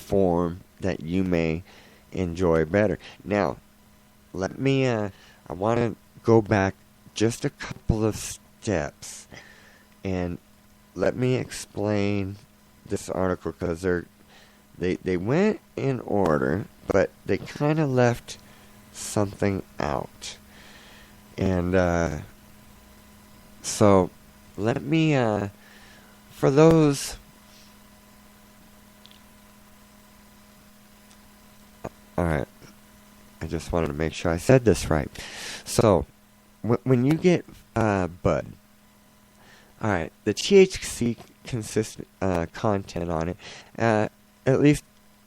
form that you may enjoy better. Now, I want to go back just a couple of steps and let me explain this article, because they went in order, but they kind of left something out. And so let me, for those, alright, I just wanted to make sure I said this right. So, when you get bud, alright, the THC content on it, at least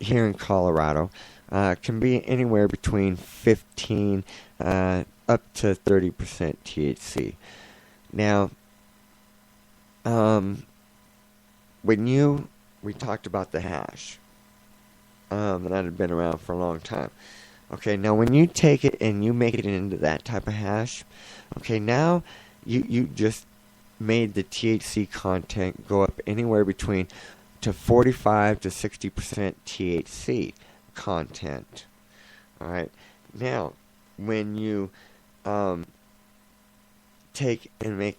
here in Colorado, can be anywhere between 15 up to 30% THC. Now, we talked about the hash, that had been around for a long time. Okay, now when you take it and you make it into that type of hash, okay, now you just made the THC content go up anywhere between to 45 to 60% THC content. Alright, now when you take and make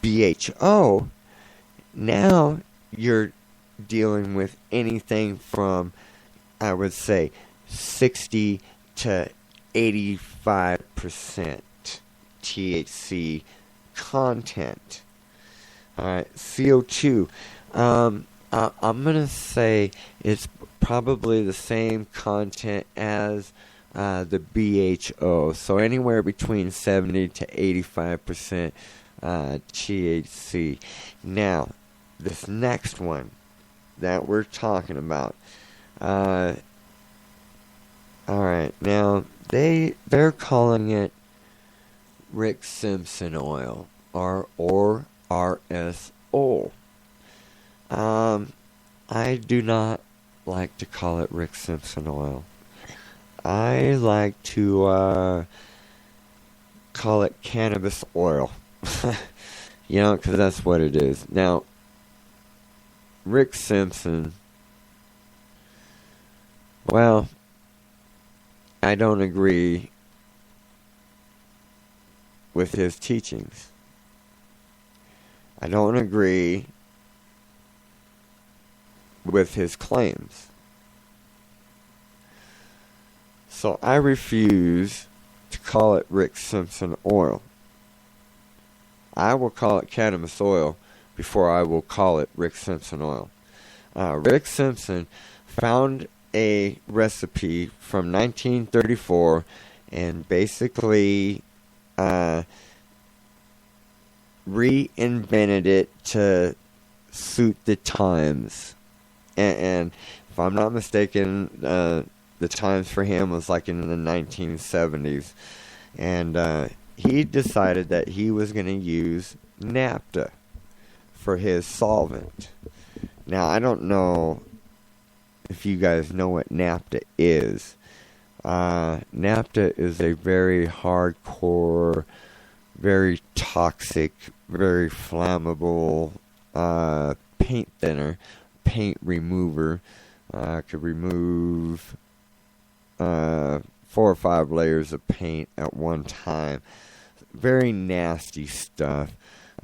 BHO, now you're dealing with anything from, I would say, 60 to 85% THC content. Alright, CO2. I'm going to say it's probably the same content as the BHO. So anywhere between 70 to 85% THC. Now, this next one that we're talking about. Alright, now they're calling it Rick Simpson oil, or RSO. I do not like to call it Rick Simpson oil. I like to call it cannabis oil. Because that's what it is. Now, Rick Simpson, well, I don't agree with his teachings. I don't agree with his claims. So I refuse to call it Rick Simpson oil. I will call it cannabis oil before I will call it Rick Simpson oil. Rick Simpson found a recipe from 1934 and basically reinvented it to suit the times. And if I'm not mistaken, the times for him was like in the 1970s. And he decided that he was going to use naphtha for his solvent. Now, I don't know if you guys know what naphtha is. Naphtha is a very hardcore, very toxic, very flammable paint thinner, paint remover. Could remove 4 or 5 layers of paint at one time. Very nasty stuff.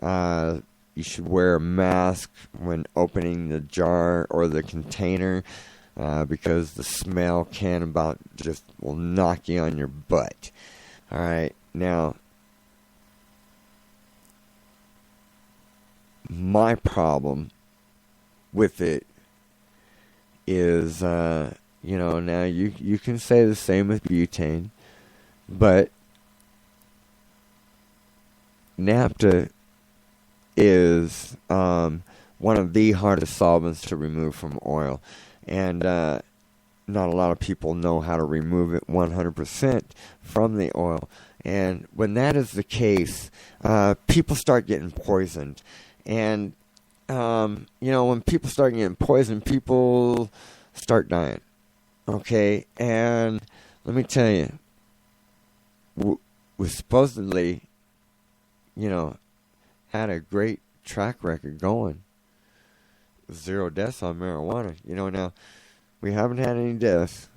You should wear a mask when opening the jar or the container, because the smell will knock you on your butt. Alright, now, my problem with it is, now you can say the same with butane, but naphtha is one of the hardest solvents to remove from oil, and not a lot of people know how to remove it 100% from the oil. And when that is the case, people start getting poisoned. And when people start getting poisoned, people start dying. Okay, and let me tell you, we supposedly, had a great track record going. 0 deaths on marijuana. Now, We haven't had any deaths.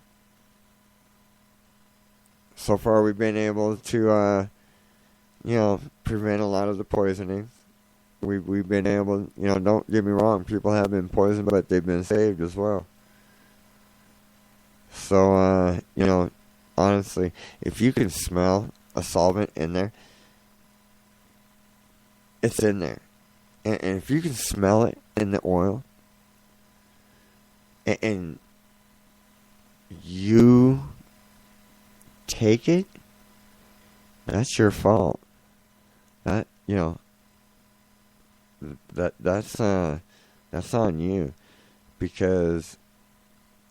So far, we've been able to, prevent a lot of the poisoning. We've been able, don't get me wrong, people have been poisoned, but they've been saved as well. So, honestly, if you can smell a solvent in there, it's in there. And if you can smell it in the oil, and you take it, that's your fault. That's on you, because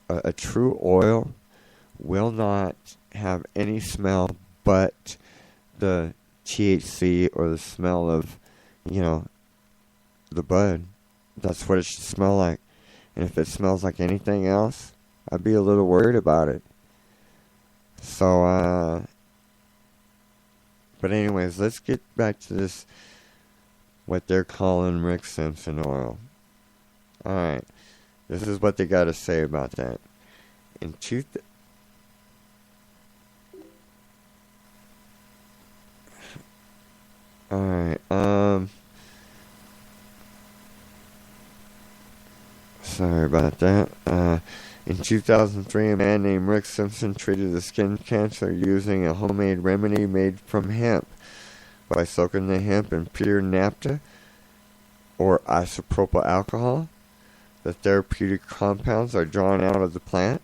a true oil will not have any smell but the THC or the smell of, the bud. That's what it should smell like. And if it smells like anything else, I'd be a little worried about it. So, but anyways, let's get back to this, what they're calling Rick Simpson oil. Alright, this is what they got to say about that. Sorry about that. In 2003, a man named Rick Simpson treated a skin cancer using a homemade remedy made from hemp. By soaking the hemp in pure naphtha or isopropyl alcohol, the therapeutic compounds are drawn out of the plant,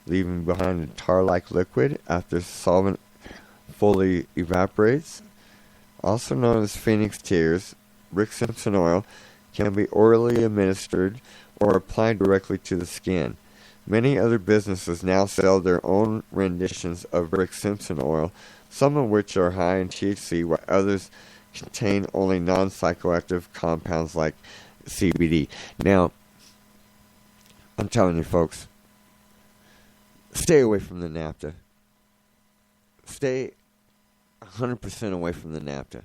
leaving behind a tar-like liquid after the solvent fully evaporates. Also known as Phoenix tears, Rick Simpson oil can be orally administered or applied directly to the skin. Many other businesses now sell their own renditions of Rick Simpson oil, some of which are high in THC, while others contain only non-psychoactive compounds like CBD. Now, I'm telling you folks, stay away from the naphtha. Stay 100% away from the naphtha.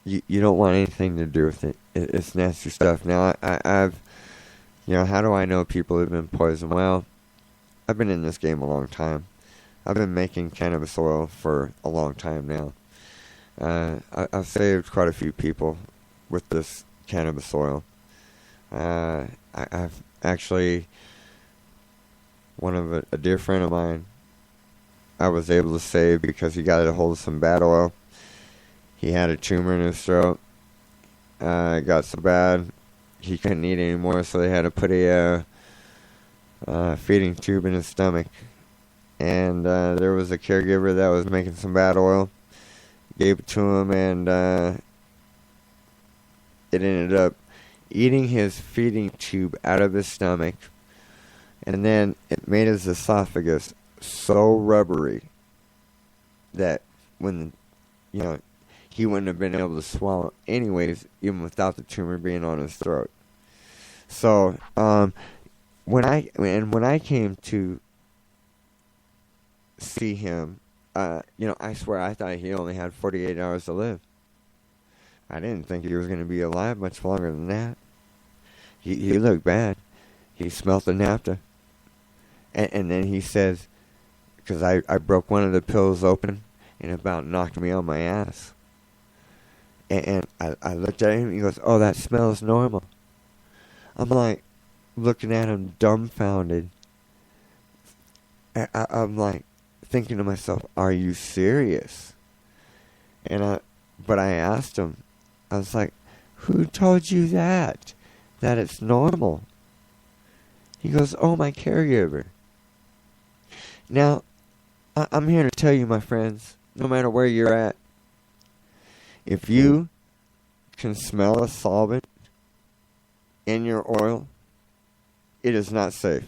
You don't want anything to do with it. It's nasty stuff. Now, I've, how do I know people have been poisoned? Well, I've been in this game a long time. I've been making cannabis oil for a long time now. I've saved quite a few people with this cannabis oil. I've actually, one of a dear friend of mine, I was able to save because he got a hold of some bad oil. He had a tumor in his throat. It got so bad he couldn't eat anymore, so they had to put a feeding tube in his stomach. And there was a caregiver that was making some bad oil. Gave it to him, and it ended up eating his feeding tube out of his stomach. And then it made his esophagus so rubbery that when, he wouldn't have been able to swallow anyways, even without the tumor being on his throat. So, when I came to see him, I swear I thought he only had 48 hours to live. I didn't think he was going to be alive much longer than that. He looked bad. He smelled the naphtha. And then he says, because I broke one of the pills open and about knocked me on my ass. And I looked at him and he goes, "Oh, that smells normal." I'm like, looking at him dumbfounded. I'm like, thinking to myself, are you serious? But I asked him, I was like, who told you that it's normal? He goes, "Oh, my caregiver." Now, I'm here to tell you, my friends, no matter where you're at, if you can smell a solvent in your oil, it is not safe,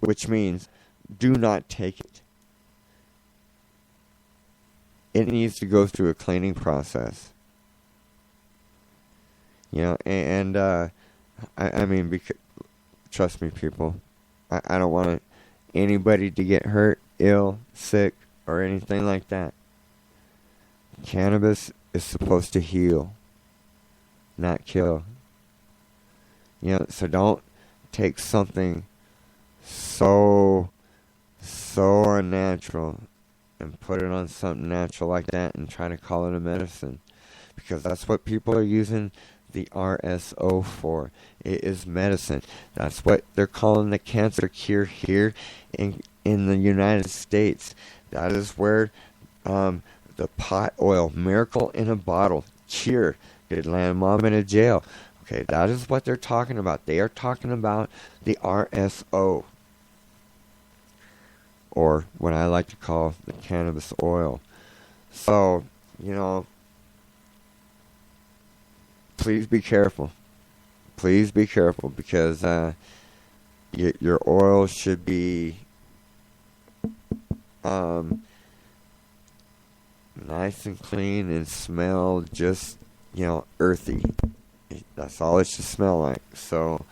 which means do not take it. It needs to go through a cleaning process. I mean, trust me, people, I don't want anybody to get hurt, ill, sick, or anything like that. Cannabis is supposed to heal, not kill. So don't take something so unnatural and put it on something natural like that and try to call it a medicine, because that's what people are using the RSO for. It is medicine. That's what they're calling the cancer cure here in the United States. That is where the pot oil, miracle in a bottle, cure, did land mom in a jail. Okay, that is what they're talking about. They are talking about the RSO, or what I like to call the cannabis oil. So, please be careful. Please be careful, because your oil should be nice and clean and smell just, earthy. That's all it should smell like. So,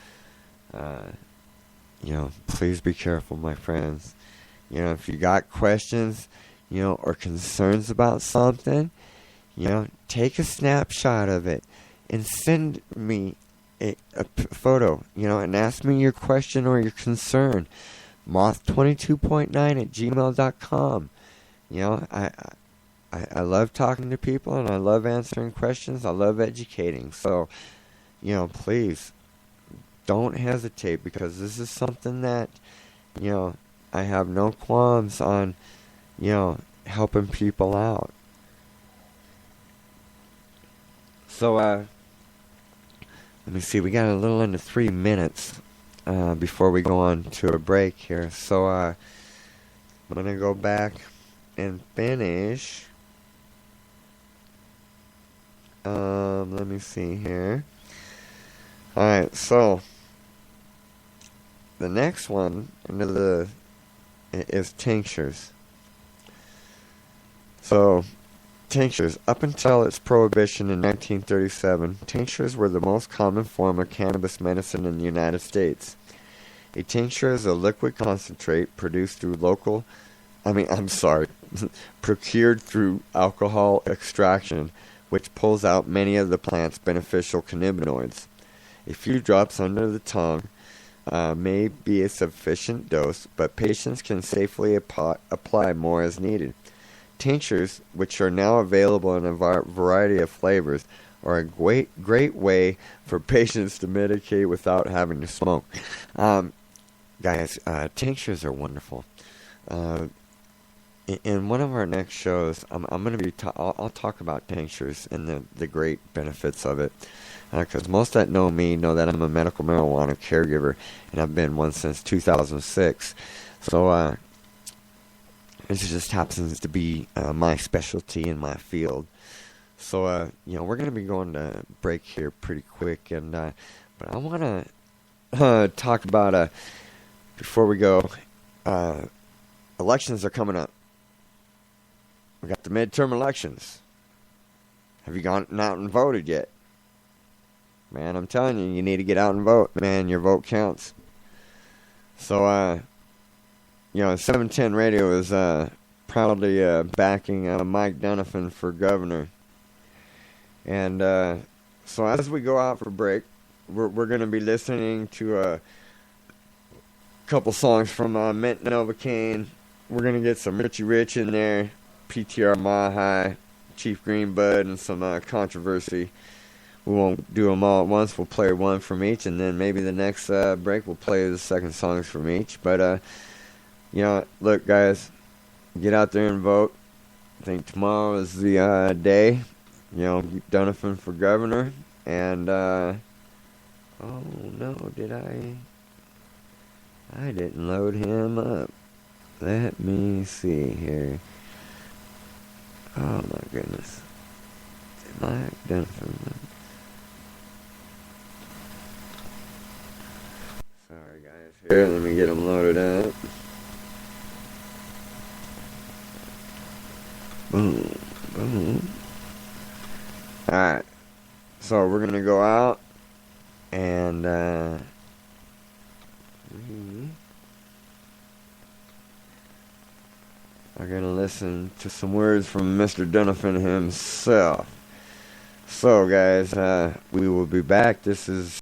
please be careful, my friends. If you got questions, or concerns about something, take a snapshot of it and send me a photo, and ask me your question or your concern. moth22.9@gmail.com. I love talking to people, and I love answering questions. I love educating. So, please don't hesitate, because this is something that, I have no qualms on, helping people out. So, let me see, we got a little under 3 minutes before we go on to a break here. So, I'm going to go back and finish. Let me see here. Alright, so the next one is tinctures. So, tinctures. Up until its prohibition in 1937, tinctures were the most common form of cannabis medicine in the United States. A tincture is a liquid concentrate produced through procured through alcohol extraction, which pulls out many of the plant's beneficial cannabinoids. A few drops under the tongue may be a sufficient dose, but patients can safely apply more as needed. Tinctures, which are now available in a variety of flavors, are a great way for patients to medicate without having to smoke. Guys, tinctures are wonderful. In one of our next shows, I'm going to be I'll talk about tinctures and the great benefits of it. Because most that know me know that I'm a medical marijuana caregiver, and I've been one since 2006. So, this just happens to be my specialty in my field. So, we're going to be going to break here pretty quick, and but I want to talk about, before we go, elections are coming up. We got the midterm elections. Have you gone out and voted yet? Man, I'm telling you, you need to get out and vote. Man, your vote counts. So, 710 Radio is proudly backing Mike Donovan for governor. And so as we go out for break, we're going to be listening to a couple songs from Mint Novocaine. We're going to get some Richie Rich in there, PTR Mahi, Chief Green Bud, and some controversy. We won't do them all at once. We'll play one from each, and then maybe the next break we'll play the second songs from each. But, look, guys, get out there and vote. I think tomorrow is the day. Donovan for governor. And, oh, no, did I? I didn't load him up. Let me see here. Oh, my goodness. Mike Donovan. Sorry, guys. Here, let me get them loaded up. Boom. Boom. Alright. So, we're going to go out. And, we're going to listen to some words from Mr. Donovan himself. So, guys, we will be back. This is